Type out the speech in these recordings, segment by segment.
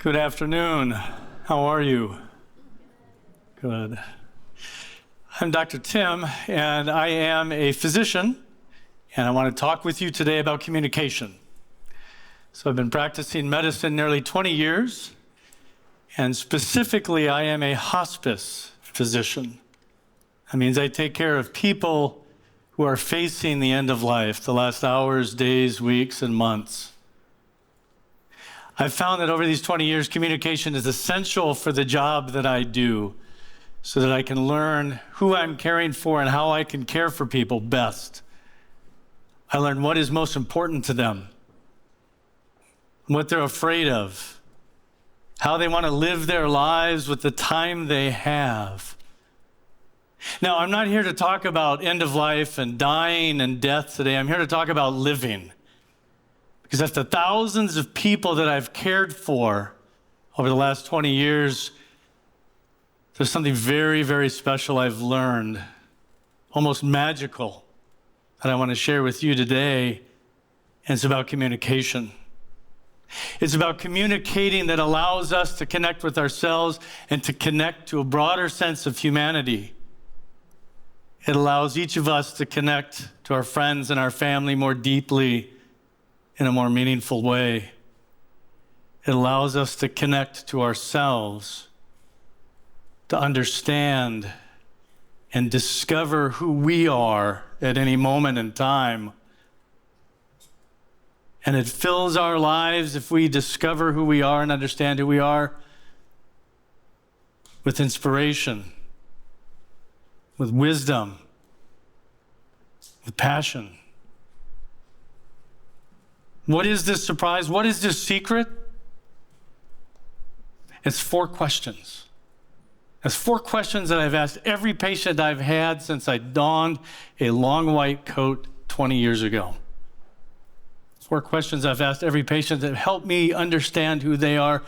Good afternoon. How are you? Good. I'm Dr. Tim, and I am a physician, and I want to talk with you today about communication. So I've been practicing medicine nearly 20 years, and specifically, I am a hospice physician. That means I take care of people who are facing the end of life, the last hours, days, weeks, and months. I've found that over these 20 years, communication is essential for the job that I do so that I can learn who I'm caring for and how I can care for people best. I learn what is most important to them, what they're afraid of, how they want to live their lives with the time they have. Now, I'm not here to talk about end of life and dying and death today. I'm here to talk about living. Because after thousands of people that I've cared for over the last 20 years, there's something very, very special I've learned, almost magical, that I want to share with you today. And it's about communication. It's about communicating that allows us to connect with ourselves and to connect to a broader sense of humanity. It allows each of us to connect to our friends and our family more deeply in a more meaningful way. It allows us to connect to ourselves, to understand and discover who we are at any moment in time. And it fills our lives if we discover who we are and understand who we are with inspiration, with wisdom, with passion. What is this surprise? What is this secret? It's 4 questions. It's 4 questions that I've asked every patient I've had since I donned a long white coat 20 years ago. 4 questions I've asked every patient that help me understand who they are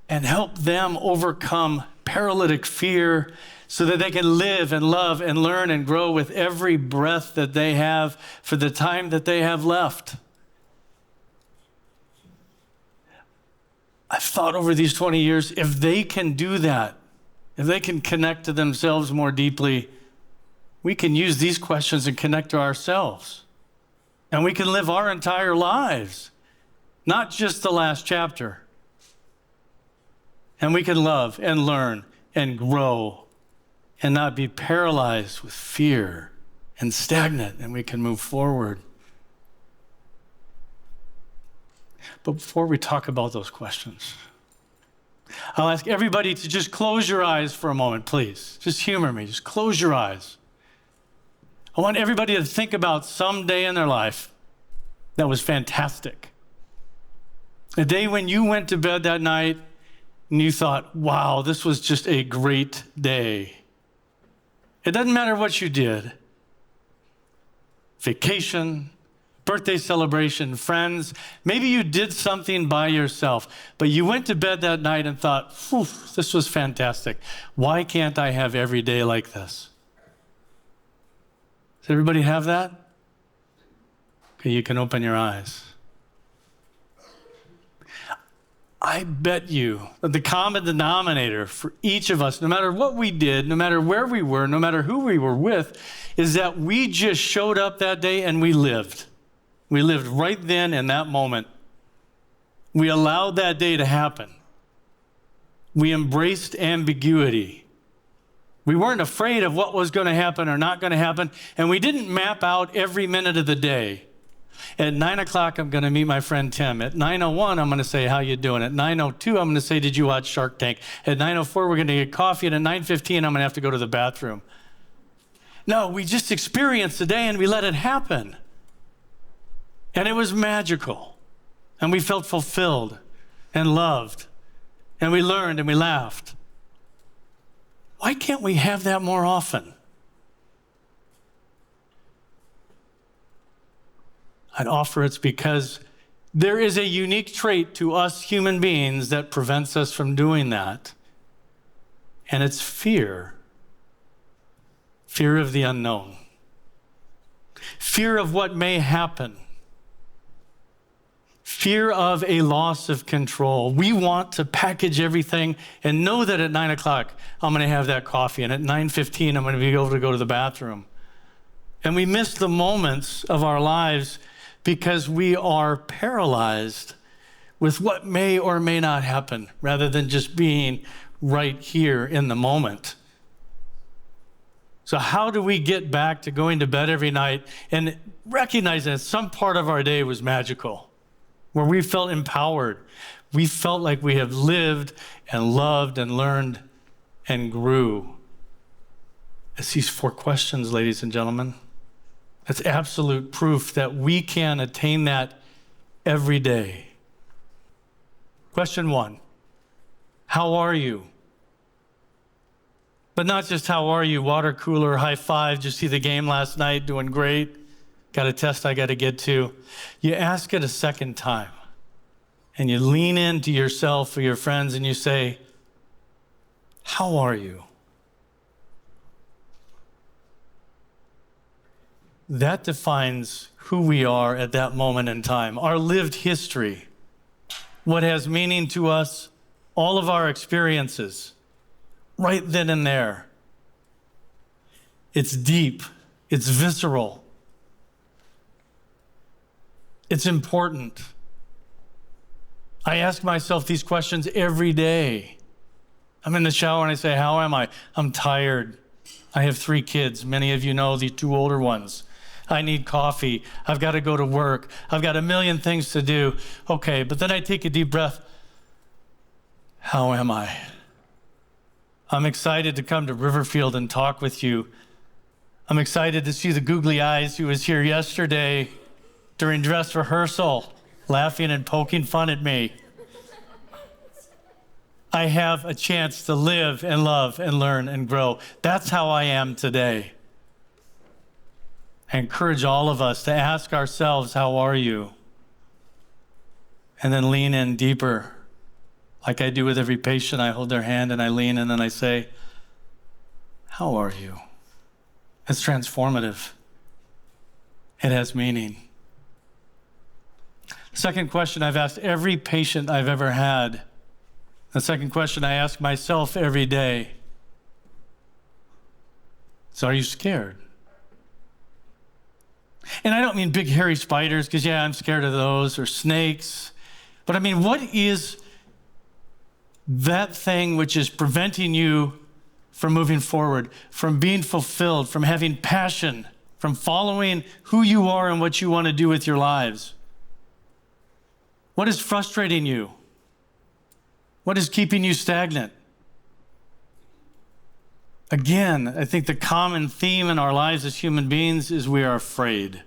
and help them overcome paralytic fear so that they can live and love and learn and grow with every breath that they have for the time that they have left. I've thought over these 20 years, if they can do that, if they can connect to themselves more deeply, we can use these questions and connect to ourselves. And we can live our entire lives, not just the last chapter. And we can love and learn and grow and not be paralyzed with fear and stagnant, and we can move forward. But before we talk about those questions, I'll ask everybody to just close your eyes for a moment, please. Just humor me. Just close your eyes. I want everybody to think about some day in their life that was fantastic. A day when you went to bed that night and you thought, wow, this was just a great day. It doesn't matter what you did. Vacation, birthday celebration, friends. Maybe you did something by yourself, but you went to bed that night and thought, this was fantastic. Why can't I have every day like this? Does everybody have that? Okay, you can open your eyes. I bet you that the common denominator for each of us, no matter what we did, no matter where we were, no matter who we were with, is that we just showed up that day and we lived. We lived right then in that moment. We allowed that day to happen. We embraced ambiguity. We weren't afraid of what was going to happen or not going to happen, and we didn't map out every minute of the day. At 9 o'clock, I'm going to meet my friend Tim. At 9:01, I'm going to say, how you doing? At 9:02, I'm going to say, did you watch Shark Tank? At 9:04, we're going to get coffee, and at 9:15, I'm going to have to go to the bathroom. No, we just experienced the day, and we let it happen. And it was magical. And we felt fulfilled and loved. And we learned and we laughed. Why can't we have that more often? I'd offer it's because there is a unique trait to us human beings that prevents us from doing that. And it's fear. Fear of the unknown. Fear of what may happen. fear of a loss of control. We want to package everything and know that at 9 o'clock, I'm going to have that coffee, and at 9:15, I'm going to be able to go to the bathroom. And we miss the moments of our lives because we are paralyzed with what may or may not happen, rather than just being right here in the moment. So how do we get back to going to bed every night and recognizing that some part of our day was magical, where we felt empowered? We felt like we have lived and loved and learned and grew. It's these 4 questions, ladies and gentlemen. That's absolute proof that we can attain that every day. Question 1, how are you? But not just how are you, water cooler, high five, did you see the game last night, doing great, got a test I got to get to. You ask it a second time, and you lean into yourself or your friends and you say, how are you? That defines who we are at that moment in time, our lived history, what has meaning to us, all of our experiences, right then and there. It's deep, it's visceral, it's important. I ask myself these questions every day. I'm in the shower and I say, how am I? I'm tired. I have 3 kids. Many of you know the 2 older ones. I need coffee. I've got to go to work. I've got a million things to do. Okay, but then I take a deep breath. How am I? I'm excited to come to Riverfield and talk with you. I'm excited to see the googly eyes who was here yesterday during dress rehearsal, laughing and poking fun at me. I have a chance to live and love and learn and grow. That's how I am today. I encourage all of us to ask ourselves, how are you? And then lean in deeper. Like I do with every patient, I hold their hand and I lean in and I say, how are you? It's transformative. It has meaning. Second question I've asked every patient I've ever had. The second question I ask myself every day is, are you scared? And I don't mean big hairy spiders, because yeah, I'm scared of those, or snakes. But I mean, what is that thing which is preventing you from moving forward, from being fulfilled, from having passion, from following who you are and what you want to do with your lives? What is frustrating you? What is keeping you stagnant? Again, I think the common theme in our lives as human beings is we are afraid.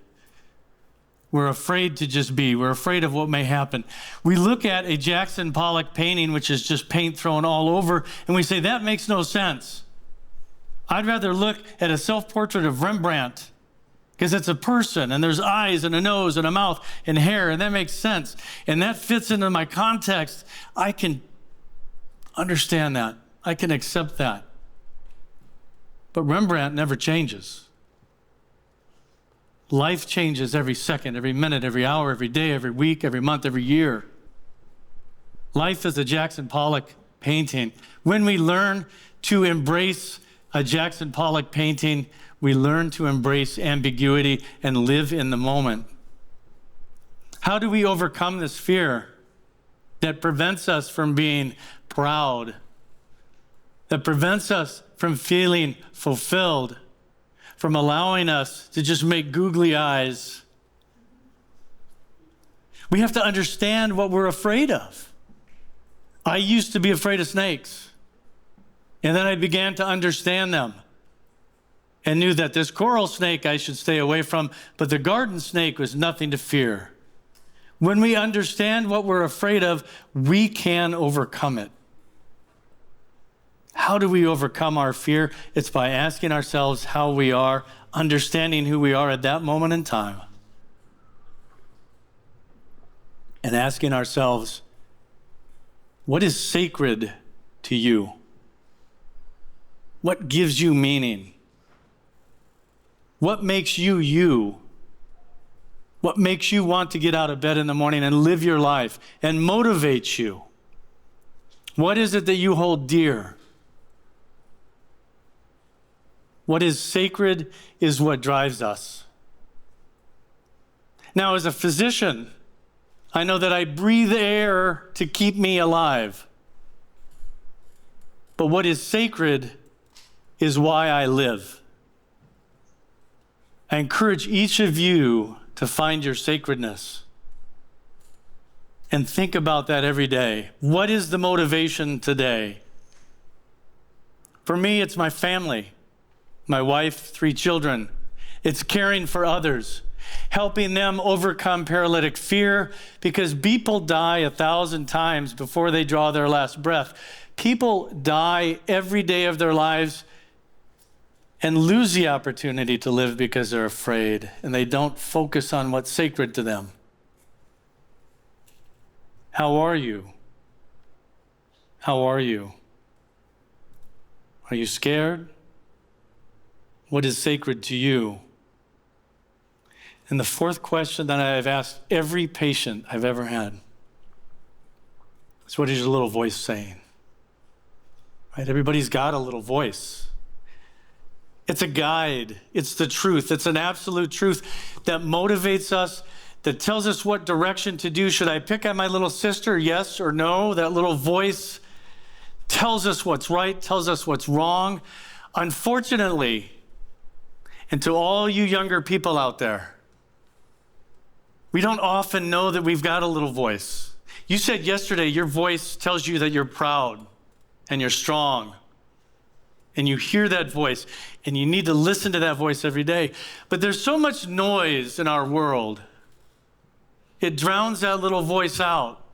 We're afraid to just be. We're afraid of what may happen. We look at a Jackson Pollock painting, which is just paint thrown all over, and we say, that makes no sense. I'd rather look at a self-portrait of Rembrandt, because it's a person, and there's eyes and a nose and a mouth and hair, and that makes sense. And that fits into my context. I can understand that. I can accept that. But Rembrandt never changes. Life changes every second, every minute, every hour, every day, every week, every month, every year. Life is a Jackson Pollock painting. When we learn to embrace a Jackson Pollock painting, we learn to embrace ambiguity and live in the moment. How do we overcome this fear that prevents us from being proud, that prevents us from feeling fulfilled, from allowing us to just make googly eyes? We have to understand what we're afraid of. I used to be afraid of snakes, and then I began to understand them and knew that this coral snake I should stay away from, but the garden snake was nothing to fear. When we understand what we're afraid of, we can overcome it. How do we overcome our fear? It's by asking ourselves how we are, understanding who we are at that moment in time, and asking ourselves, what is sacred to you? What gives you meaning? What makes you you? What makes you want to get out of bed in the morning and live your life and motivates you? What is it that you hold dear? What is sacred is what drives us. Now, as a physician, I know that I breathe air to keep me alive. But what is sacred is why I live. I encourage each of you to find your sacredness and think about that every day. What is the motivation today? For me, it's my family, my wife, 3 children. It's caring for others, helping them overcome paralytic fear, because people die 1,000 times before they draw their last breath. People die every day of their lives and lose the opportunity to live because they're afraid and they don't focus on what's sacred to them. How are you? How are you? Are you scared? What is sacred to you? And the 4th question that I've asked every patient I've ever had is, what is your little voice saying? Right? Everybody's got a little voice. It's a guide. It's the truth. It's an absolute truth that motivates us, that tells us what direction to do. Should I pick on my little sister? Yes or no? That little voice tells us what's right, tells us what's wrong. Unfortunately, and to all you younger people out there, we don't often know that we've got a little voice. You said yesterday your voice tells you that you're proud and you're strong. And you hear that voice, and you need to listen to that voice every day. But there's so much noise in our world. It drowns that little voice out.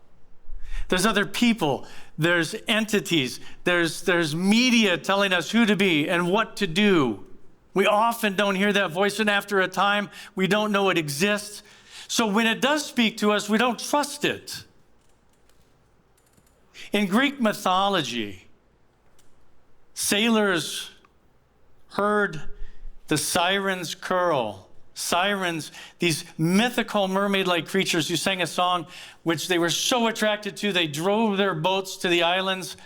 There's other people, there's entities, there's media telling us who to be and what to do. We often don't hear that voice, and after a time, we don't know it exists. So when it does speak to us, we don't trust it. In Greek mythology, sailors heard the sirens carol. Sirens, these mythical mermaid-like creatures who sang a song which they were so attracted to, they drove their boats to the islands,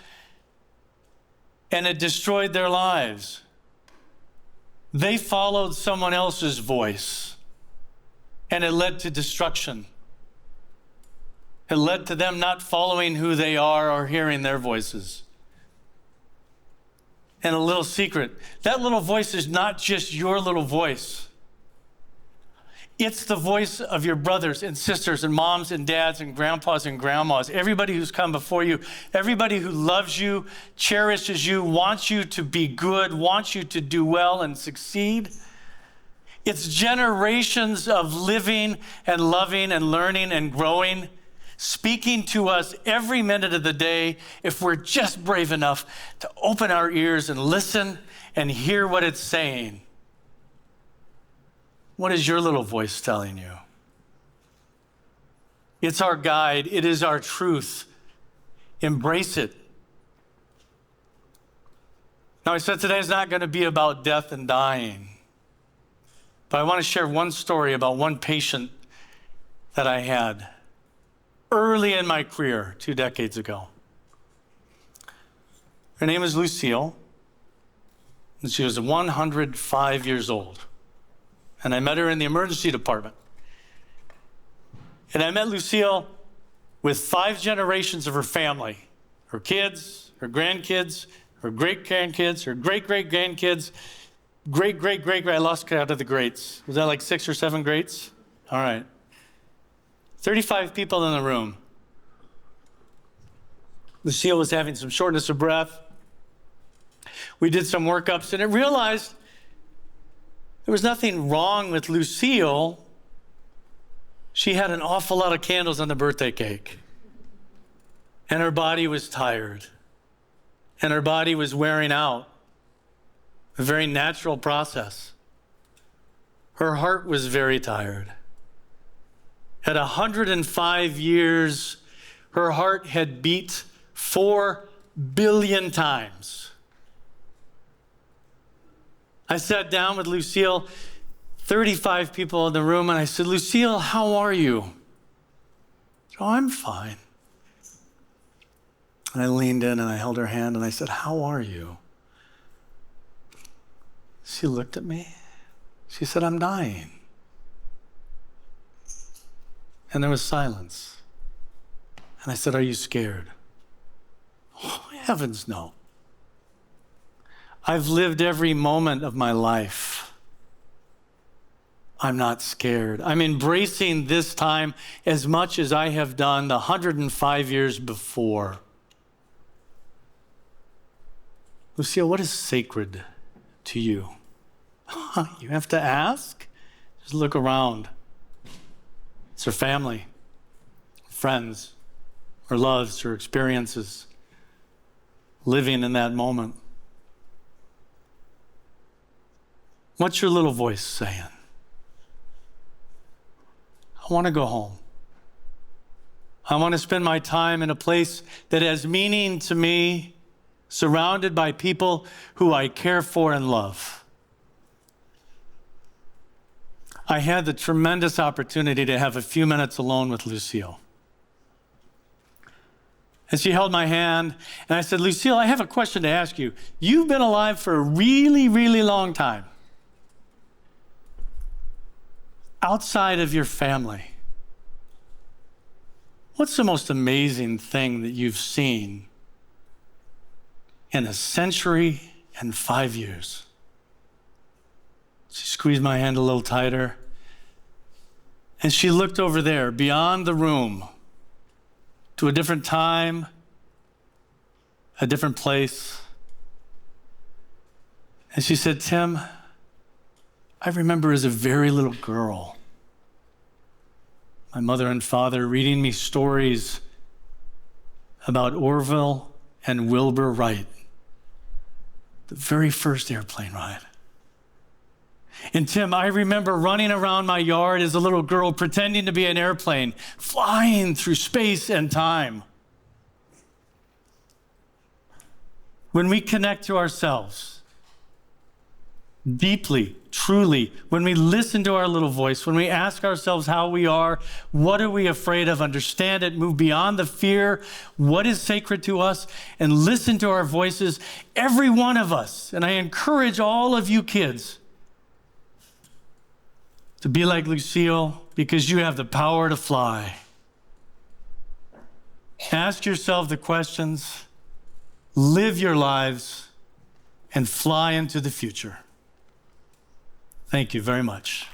and it destroyed their lives. They followed someone else's voice, and it led to destruction. It led to them not following who they are or hearing their voices. And a little secret, that little voice is not just your little voice. It's the voice of your brothers and sisters and moms and dads and grandpas and grandmas, everybody who's come before you, everybody who loves you, cherishes you, wants you to be good, wants you to do well and succeed. It's generations of living and loving and learning and growing, speaking to us every minute of the day if we're just brave enough to open our ears and listen and hear what it's saying. What is your little voice telling you? It's our guide. It is our truth. Embrace it. Now, I said today is not going to be about death and dying, but I want to share one story about one patient that I had early in my career, 2 decades ago. Her name is Lucille, and she was 105 years old. And I met her in the emergency department. And I met Lucille with 5 generations of her family, her kids, her grandkids, her great-grandkids, her great-great-grandkids, great-great-great, I lost count of the greats. Was that like 6 or 7 greats? All right. 35 people in the room. Lucille was having some shortness of breath. We did some workups, and I realized there was nothing wrong with Lucille. She had an awful lot of candles on the birthday cake. And her body was tired. And her body was wearing out. A very natural process. Her heart was very tired. At 105 years, her heart had beat 4 billion times. I sat down with Lucille 35 people in the room, and I said, Lucille, how are you? Oh, I'm fine. And I leaned in and I held her hand and I said, how are you? She looked at me. She said, I'm dying. And there was silence. And I said, are you scared? Oh, heavens no. I've lived every moment of my life. I'm not scared. I'm embracing this time as much as I have done the 105 years before. Lucille, what is sacred to you? You have to ask? Just look around. It's her family, friends, her loves, her experiences, living in that moment. What's your little voice saying? I want to go home. I want to spend my time in a place that has meaning to me, surrounded by people who I care for and love. I had the tremendous opportunity to have a few minutes alone with Lucille. And she held my hand, and I said, Lucille, I have a question to ask you. You've been alive for a really, really long time. Outside of your family, what's the most amazing thing that you've seen in a century and 5 years? She squeezed my hand a little tighter, and she looked over there, beyond the room, to a different time, a different place. And she said, Tim, I remember as a very little girl, my mother and father reading me stories about Orville and Wilbur Wright, the very first airplane ride. And Tim, I remember running around my yard as a little girl, pretending to be an airplane, flying through space and time. When we connect to ourselves, deeply, truly, when we listen to our little voice, when we ask ourselves how we are, what are we afraid of, understand it, move beyond the fear, what is sacred to us, and listen to our voices, every one of us, and I encourage all of you kids to be like Lucille, because you have the power to fly. Ask yourself the questions, live your lives, and fly into the future. Thank you very much.